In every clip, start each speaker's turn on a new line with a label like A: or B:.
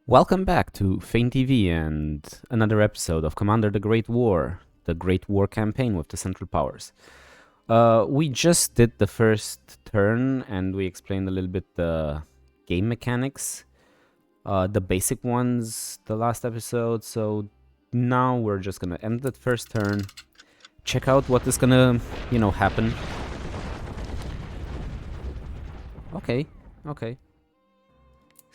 A: Welcome back to Fein TV and another episode of Commander the Great War campaign with the Central Powers. We just did the first turn and we explained a little bit the game mechanics, the basic ones, the last episode. So now we're just gonna end that first turn, check out what is gonna, happen. Okay.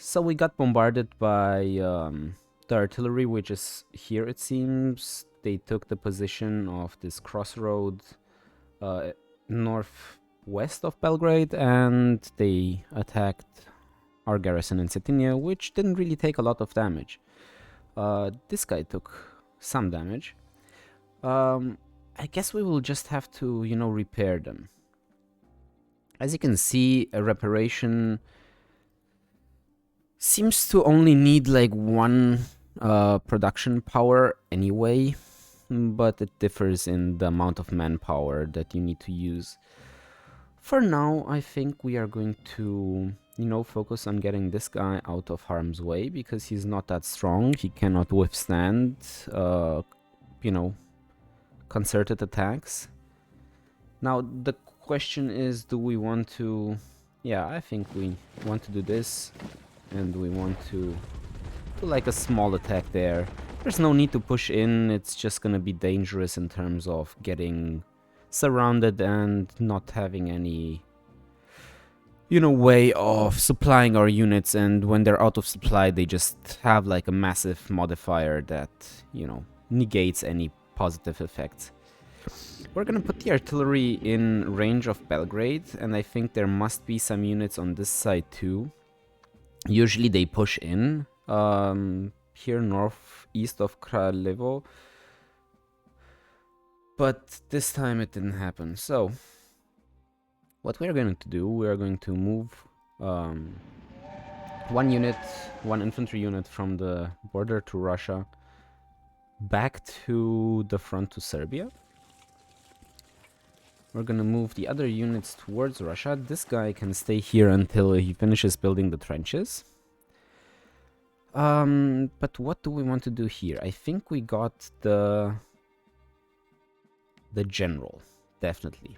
A: So we got bombarded by the artillery, which is here, it seems. They took the position of this crossroad northwest of Belgrade, and they attacked our garrison in Cetinje, which didn't really take a lot of damage. This guy took some damage. I guess we will just have to, repair them. As you can see, a reparation seems to only need like one production power anyway, but it differs in the amount of manpower that you need to use. For now, I think we are going to, focus on getting this guy out of harm's way because he's not that strong. He cannot withstand, concerted attacks. Now, the question is, do we want to... Yeah, I think we want to do this. And we want to do like a small attack there. There's no need to push in, it's just gonna be dangerous in terms of getting surrounded and not having any, way of supplying our units, and when they're out of supply they just have like a massive modifier that, negates any positive effects. We're gonna put the artillery in range of Belgrade, and I think there must be some units on this side too. Usually they push in here northeast of Kraljevo, but this time it didn't happen. So what we're going to do, we're going to move one infantry unit from the border to Russia back to the front to Serbia. We're gonna move the other units towards Russia. This guy can stay here until he finishes building the trenches. But what do we want to do here? I think we got the general, definitely.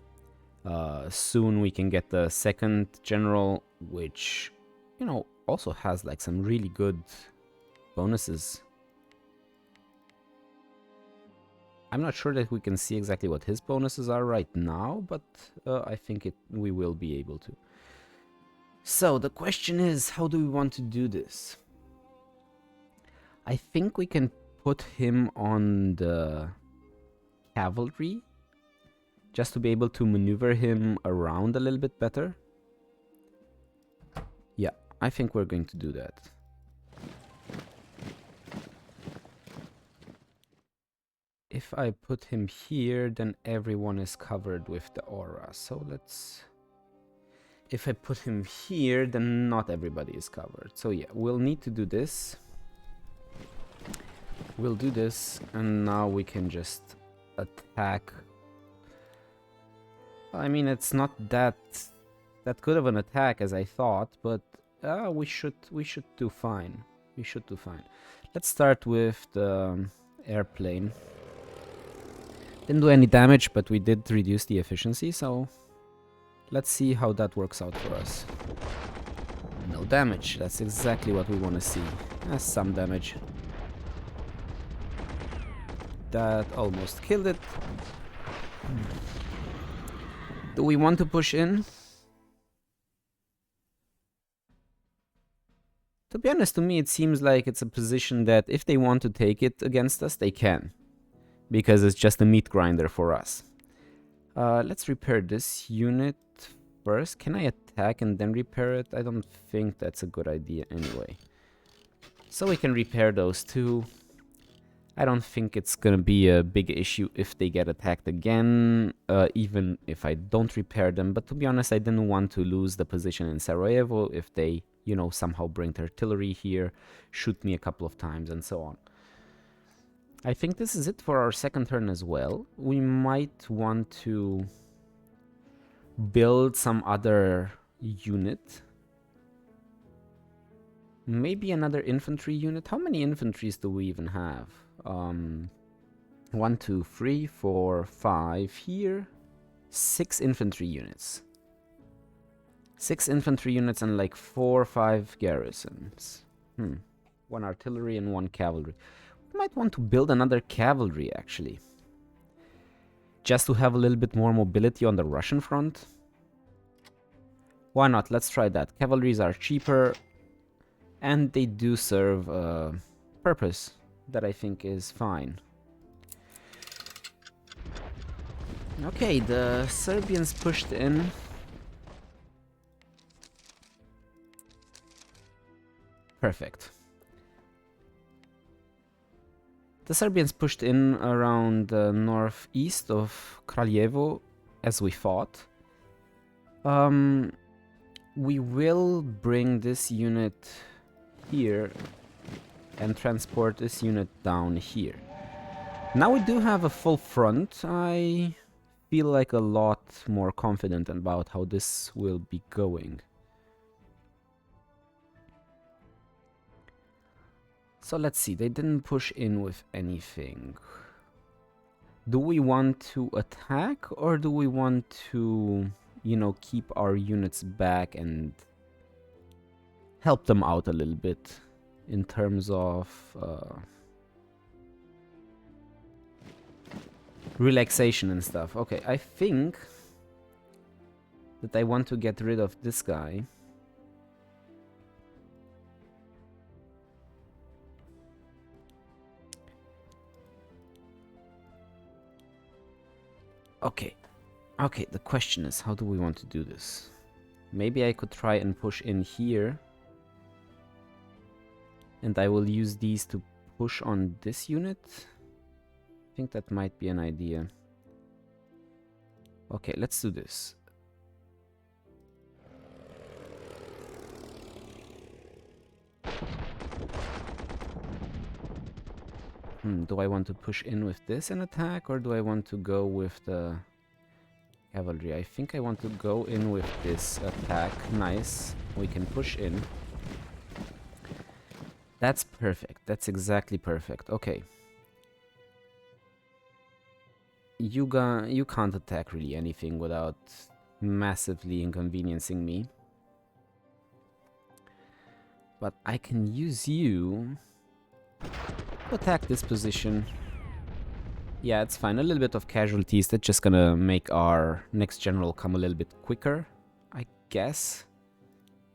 A: Soon we can get the second general, which, also has like some really good bonuses. I'm not sure that we can see exactly what his bonuses are right now, but I think we will be able to. So the question is, how do we want to do this? I think we can put him on the cavalry, just to be able to maneuver him around a little bit better. Yeah, I think we're going to do that. If I put him here, then everyone is covered with the aura. So let's... If I put him here, then not everybody is covered. So yeah, we'll need to do this. We'll do this, and now we can just attack. I mean, it's not that good of an attack as I thought, but we should do fine. We should do fine. Let's start with the airplane. Didn't do any damage, but we did reduce the efficiency, so let's see how that works out for us. No damage, that's exactly what we want to see. Some damage. That almost killed it. Do we want to push in? To be honest, to me it seems like it's a position that if they want to take it against us, they can. Because it's just a meat grinder for us. Let's repair this unit first. Can I attack and then repair it? I don't think that's a good idea anyway. So we can repair those two. I don't think it's gonna be a big issue if they get attacked again, even if I don't repair them. But to be honest, I didn't want to lose the position in Sarajevo if they, somehow bring the artillery here, shoot me a couple of times, and so on. I think this is it for our second turn as well. We might want to build some other unit. Maybe another infantry unit. How many infantries do we even have? 1, 2, 3, 4, 5 here. 6 infantry units. 6 infantry units and like 4 or 5 garrisons. 1 artillery and 1 cavalry. We might want to build another cavalry, actually. Just to have a little bit more mobility on the Russian front. Why not? Let's try that. Cavalries are cheaper. And they do serve a purpose that I think is fine. Okay, the Serbians pushed in. Perfect. The Serbians pushed in around the northeast of Kraljevo, as we thought. We will bring this unit here and transport this unit down here. Now we do have a full front. I feel like a lot more confident about how this will be going. So let's see, they didn't push in with anything. Do we want to attack or do we want to, you know, keep our units back and help them out a little bit in terms of relaxation and stuff? Okay, I think that I want to get rid of this guy. Okay, the question is, how do we want to do this? Maybe I could try and push in here. And I will use these to push on this unit. I think that might be an idea. Okay, let's do this. Do I want to push in with this and attack, or do I want to go with the cavalry? I think I want to go in with this attack. Nice. We can push in. That's perfect. That's exactly perfect. Okay. You can't attack really anything without massively inconveniencing me. But I can use you to attack this position. Yeah, it's fine. A little bit of casualties. That's just gonna make our next general come a little bit quicker, I guess.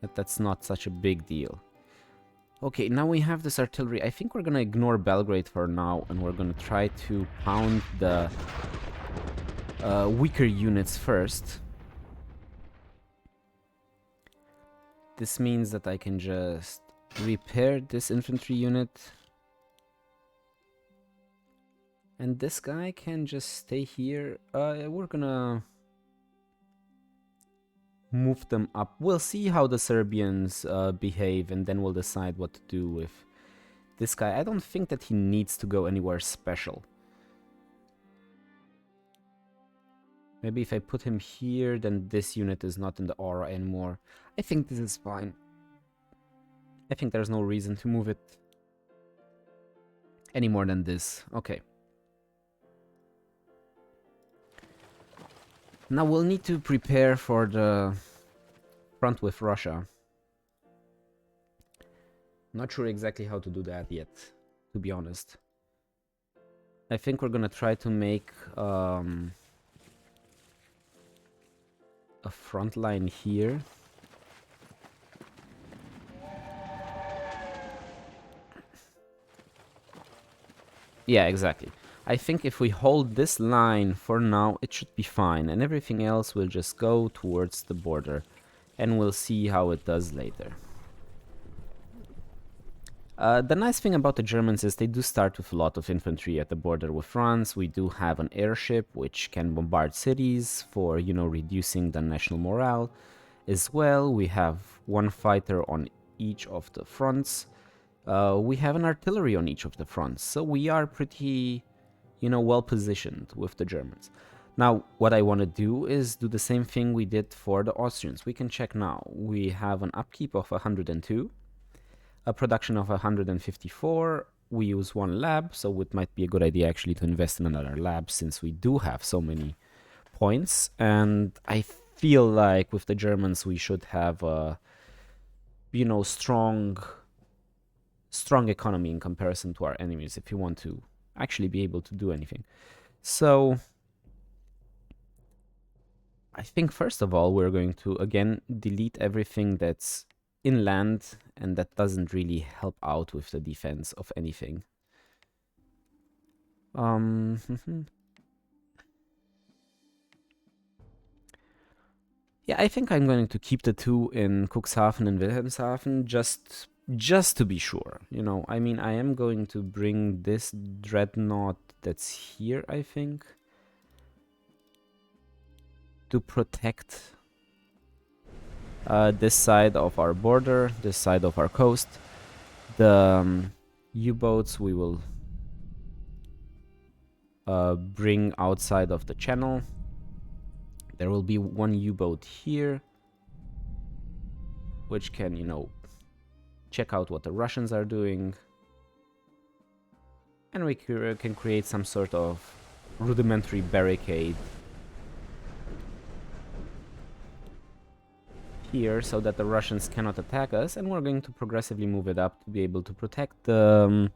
A: But that's not such a big deal. Okay, now we have this artillery. I think we're gonna ignore Belgrade for now, and we're gonna try to pound the weaker units first. This means that I can just repair this infantry unit. And this guy can just stay here. We're gonna move them up. We'll see how the Serbians behave, and then we'll decide what to do with this guy. I don't think that he needs to go anywhere special. Maybe if I put him here, then this unit is not in the aura anymore. I think this is fine. I think there's no reason to move it any more than this. Okay. Now we'll need to prepare for the front with Russia. Not sure exactly how to do that yet, to be honest. I think we're gonna try to make a front line here. Yeah, exactly. I think if we hold this line for now, it should be fine, and everything else will just go towards the border, and we'll see how it does later. The nice thing about the Germans is they do start with a lot of infantry at the border with France. We do have an airship which can bombard cities for, you know, reducing the national morale. As well, we have one fighter on each of the fronts. We have an artillery on each of the fronts, so we are pretty, you know, well positioned with the Germans. Now, what I want to do is do the same thing we did for the Austrians. We can check now. We have an upkeep of 102. a production of 154. We use one lab, so it might be a good idea actually to invest in another lab since we do have so many points. And I feel like with the Germans we should have a, you know, strong economy in comparison to our enemies if you want to actually be able to do anything. So I think first of all we're going to again delete everything that's inland and that doesn't really help out with the defense of anything. Yeah, I think I'm going to keep the two in Cuxhaven and Wilhelmshaven just to be sure. You know, I mean, I am going to bring this dreadnought that's here, I think, to protect this side of our border, this side of our coast. The U-boats we will bring outside of the channel. There will be one U-boat here, which can, you know, check out what the Russians are doing. And we can create some sort of rudimentary barricade here so that the Russians cannot attack us. And we're going to progressively move it up to be able to protect the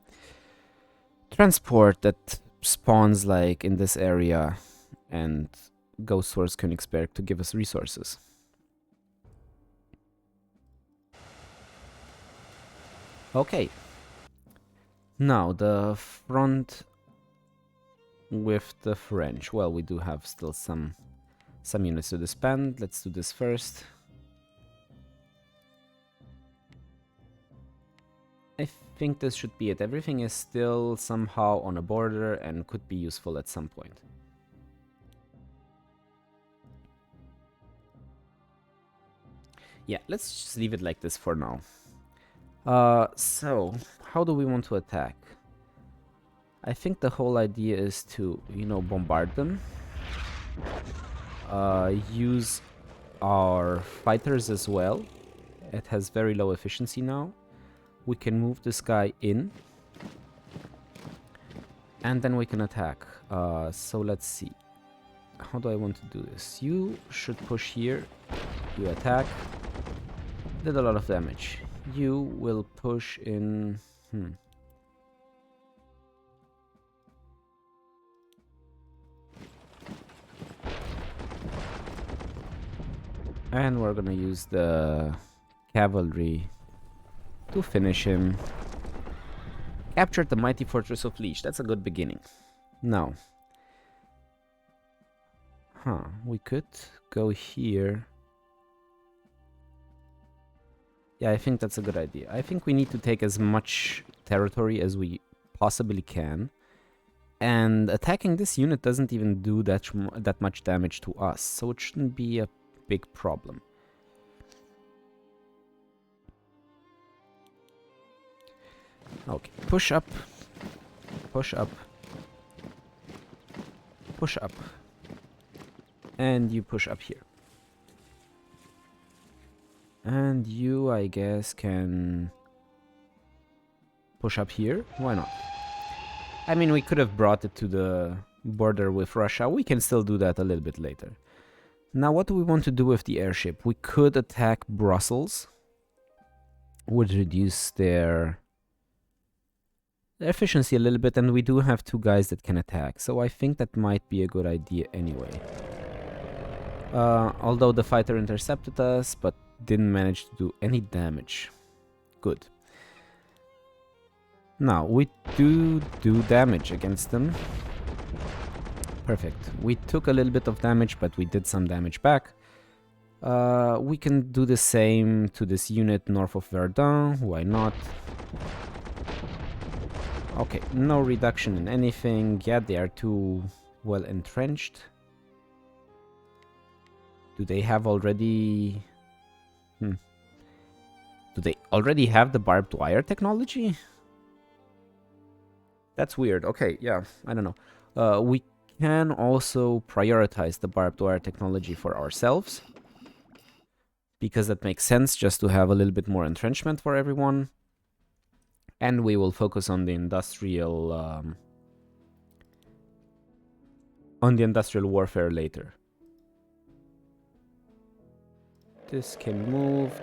A: transport that spawns like in this area and goes towards Königsberg to give us resources. Okay. Now the front with the French. Well, we do have still some units to disband. Let's do this first. I think this should be it. Everything is still somehow on a border and could be useful at some point. Yeah, let's just leave it like this for now. So, how do we want to attack? I think the whole idea is to, you know, bombard them. Use our fighters as well. It has very low efficiency now. We can move this guy in. And then we can attack. So let's see. How do I want to do this? You should push here. You attack. Did a lot of damage. You will push in... And we're gonna use the cavalry to finish him. Captured the mighty fortress of Liege. That's a good beginning. Now. We could go here. Yeah, I think that's a good idea. I think we need to take as much territory as we possibly can. And attacking this unit doesn't even do that much damage to us, so it shouldn't be a big problem. Okay, push up, push up, push up, and you push up here. And you, I guess, can push up here. Why not? I mean, we could have brought it to the border with Russia. We can still do that a little bit later. Now, what do we want to do with the airship? We could attack Brussels. Would reduce their efficiency a little bit, and we do have two guys that can attack. So I think that might be a good idea anyway. Although the fighter intercepted us, but didn't manage to do any damage. Good. Now, we do damage against them. Perfect. We took a little bit of damage, but we did some damage back. We can do the same to this unit north of Verdun. Why not? Okay, no reduction in anything. Yeah, they are too well entrenched. Do they have already... Do they already have the barbed wire technology? That's weird. Okay, yeah, I don't know. We can also prioritize the barbed wire technology for ourselves, because that makes sense, just to have a little bit more entrenchment for everyone. And we will focus on the industrial warfare later. This can move,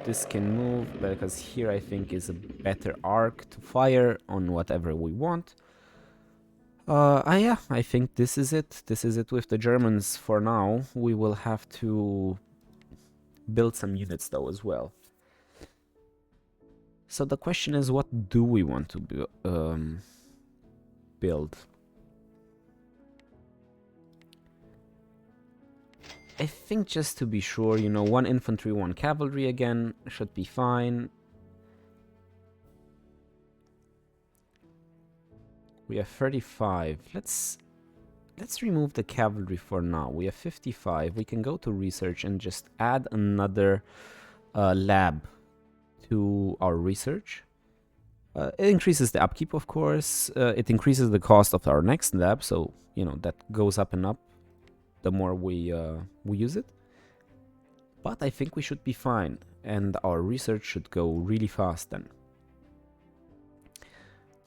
A: because here I think is a better arc to fire on whatever we want. Yeah, I think this is it. This is it with the Germans for now. We will have to build some units though as well. So the question is, what do we want to build? I think just to be sure, you know, 1 infantry, 1 cavalry again should be fine. We have 35. Let's remove the cavalry for now. We have 55. We can go to research and just add another lab to our research. It increases the upkeep, of course. It increases the cost of our next lab, so you know that goes up and up the more we use it. But I think we should be fine, and our research should go really fast then.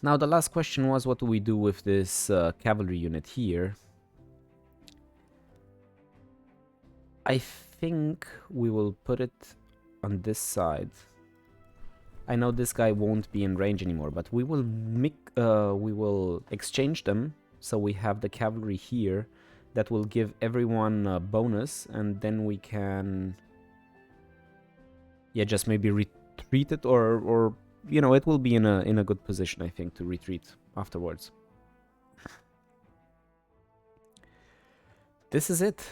A: Now the last question was, what do we do with this cavalry unit here? I think we will put it on this side. I know this guy won't be in range anymore, but we will exchange them, so we have the cavalry here. That will give everyone a bonus, and then we can, yeah, just maybe retreat it, or you know, it will be in a good position, I think, to retreat afterwards. This is it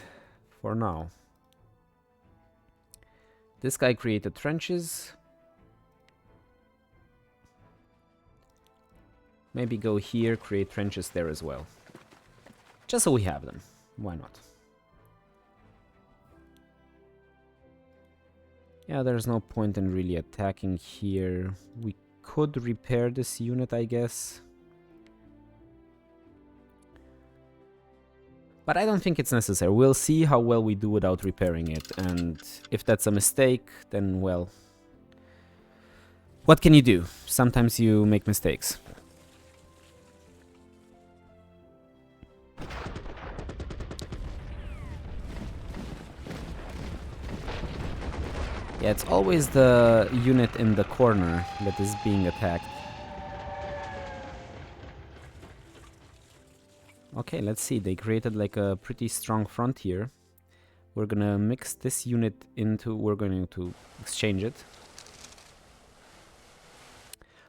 A: for now. This guy created trenches. Maybe go here, create trenches there as well. Just so we have them. Why not? Yeah, there's no point in really attacking here. We could repair this unit, I guess. But I don't think it's necessary. We'll see how well we do without repairing it. And if that's a mistake, then, well, what can you do? Sometimes you make mistakes. Yeah, it's always the unit in the corner that is being attacked. Okay, let's see. They created like a pretty strong front here. We're gonna mix this unit into... We're going to exchange it.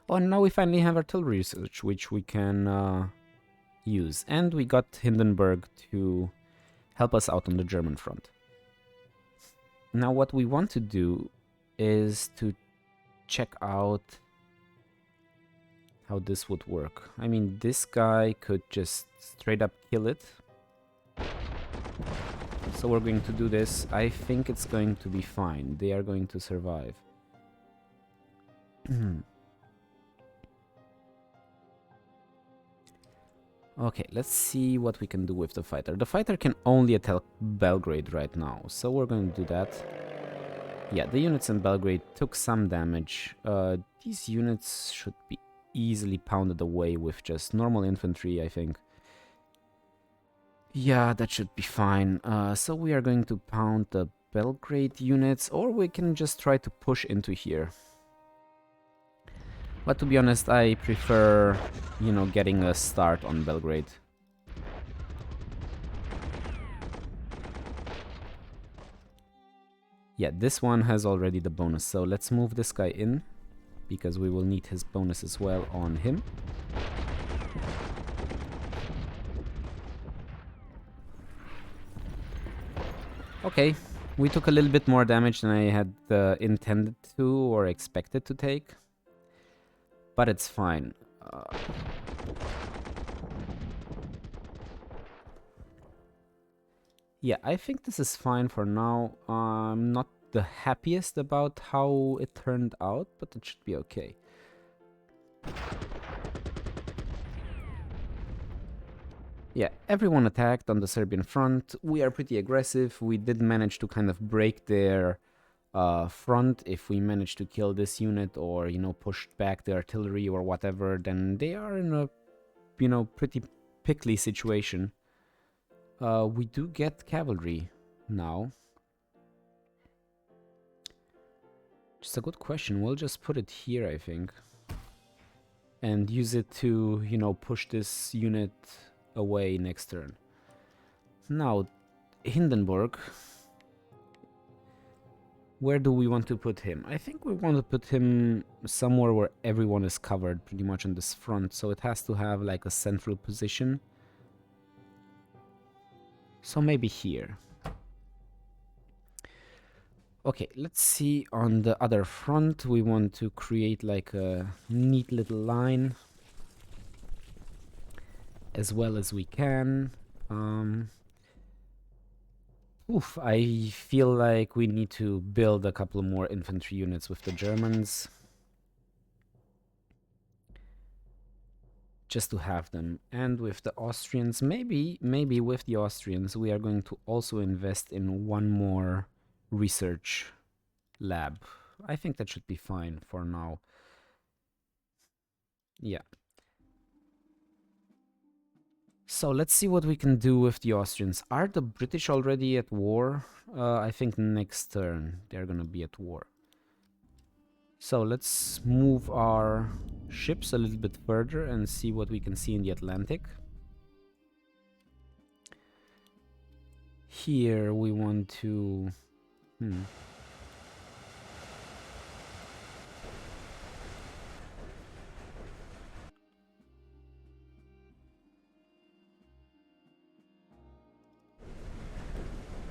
A: Oh, and now we finally have artillery research, which we can use. And we got Hindenburg to help us out on the German front. Now what we want to do is to check out how this would work. I mean, this guy could just straight up kill it. So we're going to do this. I think it's going to be fine. They are going to survive. Okay, let's see what we can do with the fighter. The fighter can only attack Belgrade right now, so we're going to do that. Yeah, the units in Belgrade took some damage. These units should be easily pounded away with just normal infantry, I think. Yeah, that should be fine. So we are going to pound the Belgrade units, or we can just try to push into here. But to be honest, I prefer, you know, getting a start on Belgrade. Yeah, this one has already the bonus, so let's move this guy in, because we will need his bonus as well on him. Okay, we took a little bit more damage than I had intended to or expected to take. But it's fine. Yeah, I think this is fine for now. I'm not the happiest about how it turned out, but it should be okay. Yeah, everyone attacked on the Serbian front. We are pretty aggressive. We did manage to kind of break their front. If we manage to kill this unit or, you know, push back the artillery or whatever, then they are in a, you know, pretty pickly situation. We do get cavalry now. Just a good question. We'll just put it here, I think. And use it to, you know, push this unit away next turn. Now, Hindenburg. Where do we want to put him? I think we want to put him somewhere where everyone is covered pretty much on this front. So it has to have like a central position. So maybe here. Okay, let's see on the other front. We want to create like a neat little line as well as we can. I feel like we need to build a couple more infantry units with the Germans. Just to have them. And with the Austrians, maybe with the Austrians, we are going to also invest in one more research lab. I think that should be fine for now. Yeah. So let's see what we can do with the Austrians. Are the British already at war? I think next turn they're gonna be at war. So let's move our ships a little bit further and see what we can see in the Atlantic. Here we want to...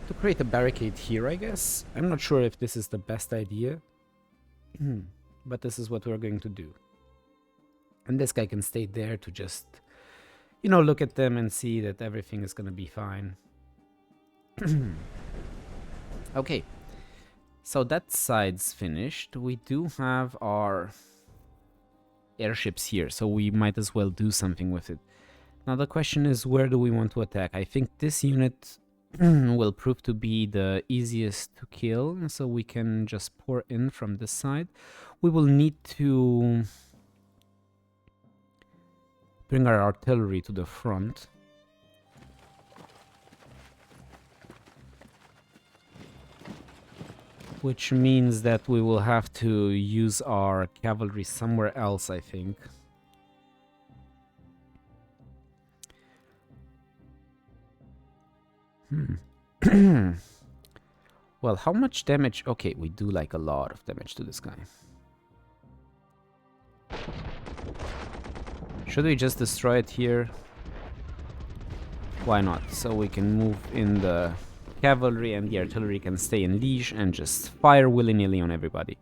A: to create a barricade here, I guess. I'm not sure if this is the best idea. But this is what we're going to do. And this guy can stay there to just, you know, look at them and see that everything is gonna be fine. Okay. So that side's finished. We do have our airships here, so we might as well do something with it. Now the question is, where do we want to attack? I think this unit will prove to be the easiest to kill, so we can just pour in from this side. We will need to bring our artillery to the front. Which means that we will have to use our cavalry somewhere else, I think. Well, how much damage? Okay, we do like a lot of damage to this guy. Should we just destroy it here? Why not? So we can move in the cavalry and the artillery can stay in Liege and just fire willy-nilly on everybody.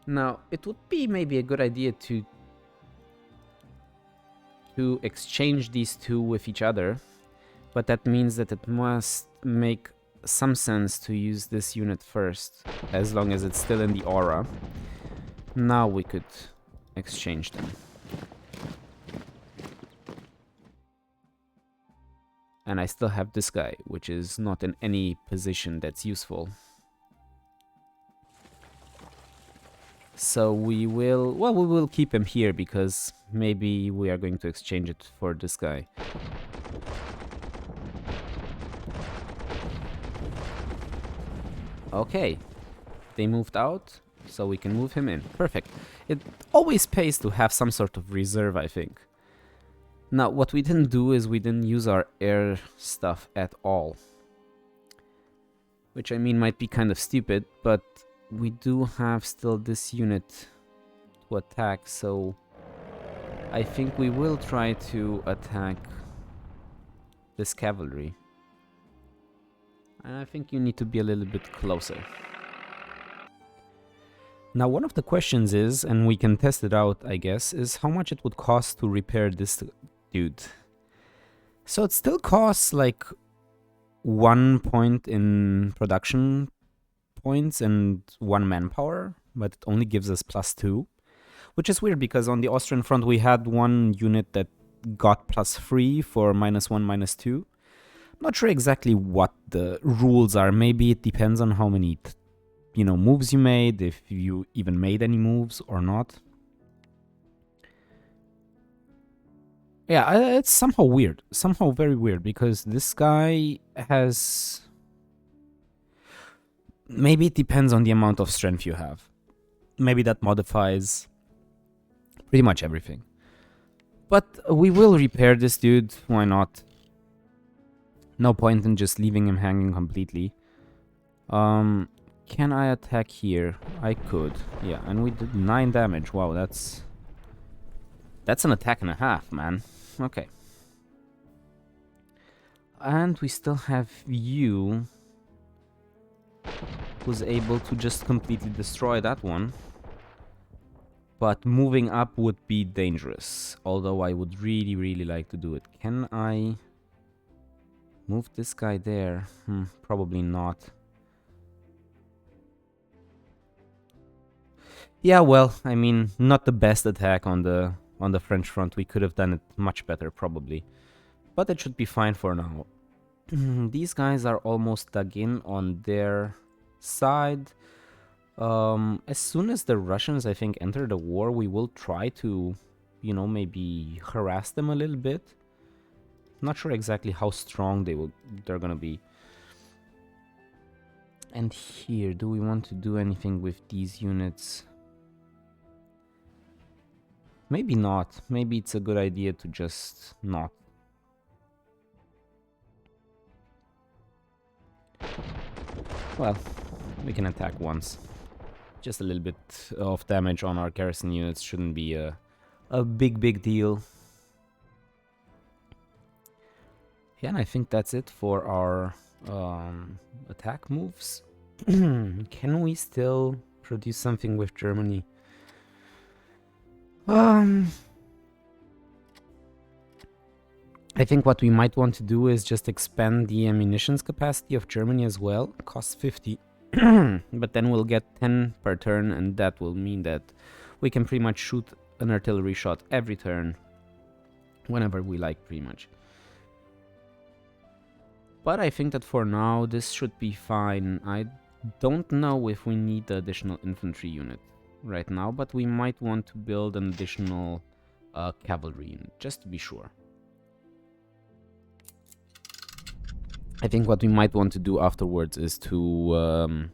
A: Now, it would be maybe a good idea to exchange these two with each other, but that means that it must make some sense to use this unit first, as long as it's still in the aura. Now we could exchange them. And I still have this guy, which is not in any position that's useful. So we will... well, we will keep him here, because maybe we are going to exchange it for this guy. Okay. They moved out, so we can move him in. Perfect. It always pays to have some sort of reserve, I think. Now, what we didn't do is we didn't use our air stuff at all. Which, I mean, might be kind of stupid, but we do have still this unit to attack, so I think we will try to attack this cavalry. And I think you need to be a little bit closer. Now, one of the questions is, and we can test it out, I guess, is how much it would cost to repair this dude. So it still costs like 1 point in production points and 1 manpower, but it only gives us +2, which is weird because on the Austrian front we had one unit that got +3 for -1, -2, Not sure exactly what the rules are. Maybe it depends on how many, moves you made, if you even made any moves or not. Yeah, it's somehow weird. Somehow very weird, because this guy has... Maybe it depends on the amount of strength you have. Maybe that modifies pretty much everything. But we will repair this dude. Why not? No point in just leaving him hanging completely. Can I attack here? I could. Yeah, and we did 9 damage. Wow, that's an attack and a half, man. Okay. And we still have you, who's able to just completely destroy that one. But moving up would be dangerous, although I would really, really like to do it. Can I move this guy there? Probably not. Yeah, well, I mean, not the best attack on the French front. We could have done it much better, probably. But it should be fine for now. These guys are almost dug in on their side. As soon as the Russians, I think, enter the war, we will try to, maybe harass them a little bit. Not sure exactly how strong they're gonna be. And here, do we want to do anything with these units? Maybe not. Maybe it's a good idea to just not. Well, we can attack once. Just a little bit of damage on our garrison units shouldn't be a big deal. Yeah, and I think that's it for our attack moves. Can we still produce something with Germany? I think what we might want to do is just expand the ammunitions capacity of Germany as well. Costs 50. But then we'll get 10 per turn, and that will mean that we can pretty much shoot an artillery shot every turn, whenever we like, pretty much. But I think that for now, this should be fine. I don't know if we need the additional infantry unit right now, but we might want to build an additional cavalry unit, just to be sure. I think what we might want to do afterwards is to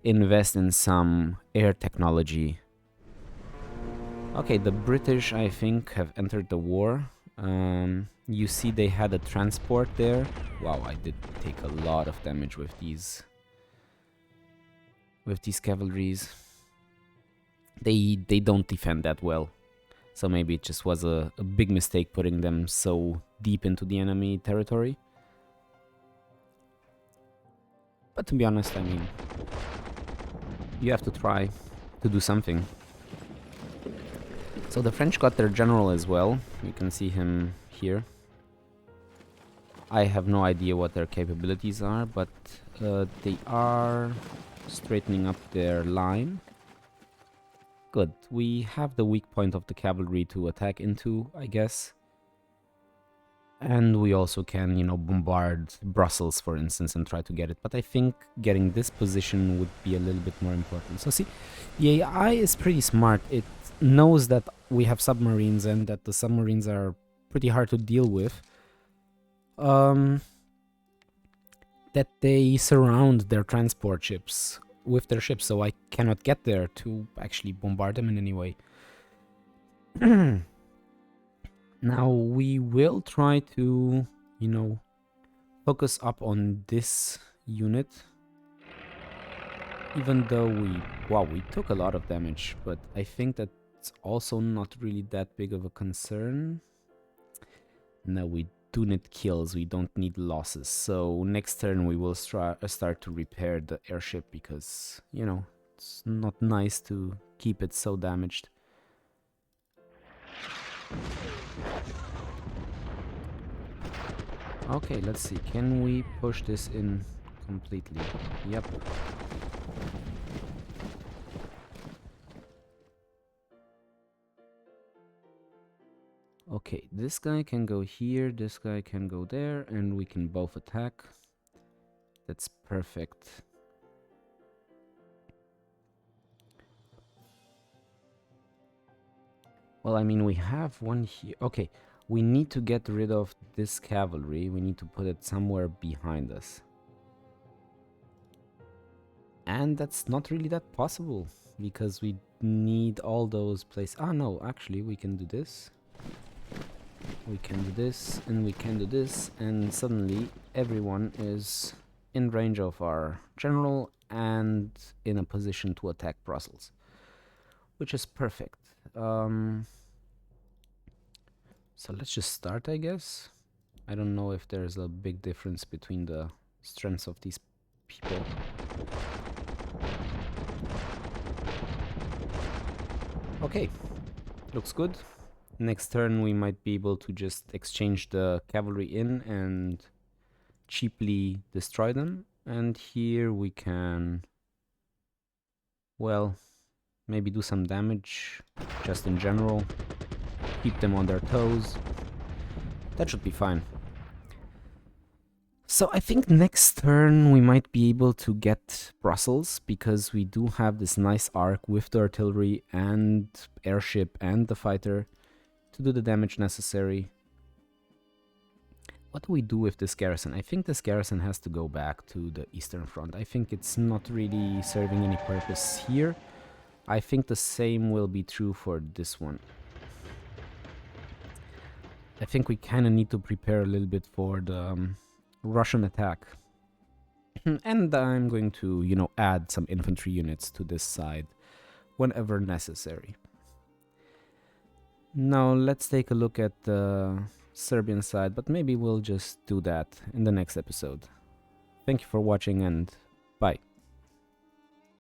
A: invest in some air technology. Okay, the British, I think, have entered the war. You see they had a transport there. Wow, I did take a lot of damage with these cavalries. They don't defend that well. So maybe it just was a big mistake putting them so deep into the enemy territory. But to be honest, I mean, you have to try to do something. So the French got their general as well. You can see him here. I have no idea what their capabilities are, but they are straightening up their line. Good. We have the weak point of the cavalry to attack into, I guess. And we also can, bombard Brussels, for instance, and try to get it. But I think getting this position would be a little bit more important. So see, the AI is pretty smart. It knows that we have submarines and that the submarines are pretty hard to deal with. That they surround their transport ships with their ships, so I cannot get there to actually bombard them in any way. Now we will try to, focus up on this unit. Even though we took a lot of damage, but I think that's also not really that big of a concern. No, we do need kills, we don't need losses. So next turn we will start to repair the airship, because, it's not nice to keep it so damaged. Okay, let's see. Can we push this in completely? Yep. Okay, this guy can go here, this guy can go there, and we can both attack. That's perfect. Well, I mean, we have one here. Okay, we need to get rid of this cavalry. We need to put it somewhere behind us. And that's not really that possible, because we need all those places. Ah, no, actually, we can do this. We can do this, and we can do this, and suddenly everyone is in range of our general and in a position to attack Brussels, which is perfect. So let's just start, I guess. I don't know if there's a big difference between the strengths of these people. Okay, looks good. Next turn we might be able to just exchange the cavalry in and cheaply destroy them. And here we can, well, maybe do some damage just in general. Keep them on their toes. That should be fine. So I think next turn we might be able to get Brussels, because we do have this nice arc with the artillery and airship and the fighter to do the damage necessary. What do we do with this garrison? I think this garrison has to go back to the Eastern Front. I think it's not really serving any purpose here. I think the same will be true for this one. I think we kind of need to prepare a little bit for the Russian attack. And I'm going to, you know, add some infantry units to this side whenever necessary. Now let's take a look at the Serbian side, but maybe we'll just do that in the next episode. Thank you for watching, and bye.